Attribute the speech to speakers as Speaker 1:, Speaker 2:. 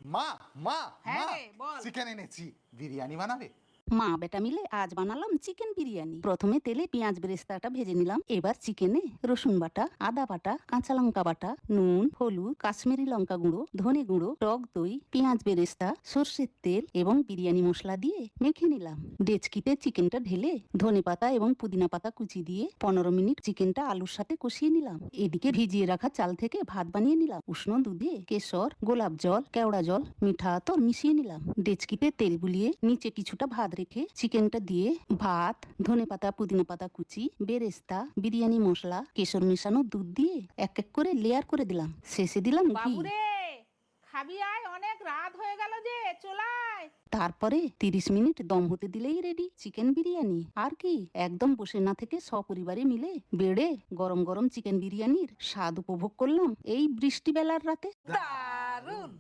Speaker 1: মা মা
Speaker 2: হ্যাঁ
Speaker 1: মা
Speaker 2: রে, বল।
Speaker 1: চিকেন এনেছি, বিরিয়ানি বানাবে?
Speaker 3: মা বেটা মিলে আজ বানালাম চিকেন বিরিয়ানি। প্রথমে তেলে পেঁয়াজ বেরেস্তাটা ভেজে নিলাম। এবার চিকেনে রসুন বাটা, আদা বাটা, কাঁচা লঙ্কা বাটা, নুন, হলুদ, কাশ্মীরি লঙ্কা গুঁড়ো, ধনে গুঁড়ো, টক দই, পেঁয়াজ বেরেস্তা, সর্ষের তেল এবং বিরিয়ানি মশলা দিয়ে মেখে নিলাম। ডেচকিতে চিকেনটা ঢেলে ধনে পাতা এবং পুদিনা পাতা কুচি দিয়ে 15 মিনিট চিকেনটা আলুর সাথে কষিয়ে নিলাম। এদিকে ভিজিয়ে রাখা চাল থেকে ভাত বানিয়ে নিলাম। উষ্ণ দুধে কেশর, গোলাপ জল, কেওড়া জল, মিঠা আতর মিশিয়ে নিলাম। ডেচকিতে তেল বুলিয়ে নিচে কিছুটা ভাত রেখে চিকেনটা দিয়ে ভাত, ধনেপাতা, পুদিনা পাতা কুচি, বেরেস্তা, বিরিয়ানি মশলা, কেশর মেশানো দুধ দিয়ে এক এক করে লেয়ার করে দিলাম। শেষে দিলাম ঘি।
Speaker 2: বাবুরে, খাবি আয়, অনেক রাত হয়ে গেল যে, চলায়।
Speaker 3: তারপরে 30 মিনিট দম হতে দিলেই রেডি চিকেন বিরিয়ানি। আর কি, একদম বসে না থেকে সপরিবারে মিলে বেড়ে গরম গরম চিকেন বিরিয়ানির স্বাদ উপভোগ করলাম এই বৃষ্টিবেলার রাতে।
Speaker 2: দারুণ।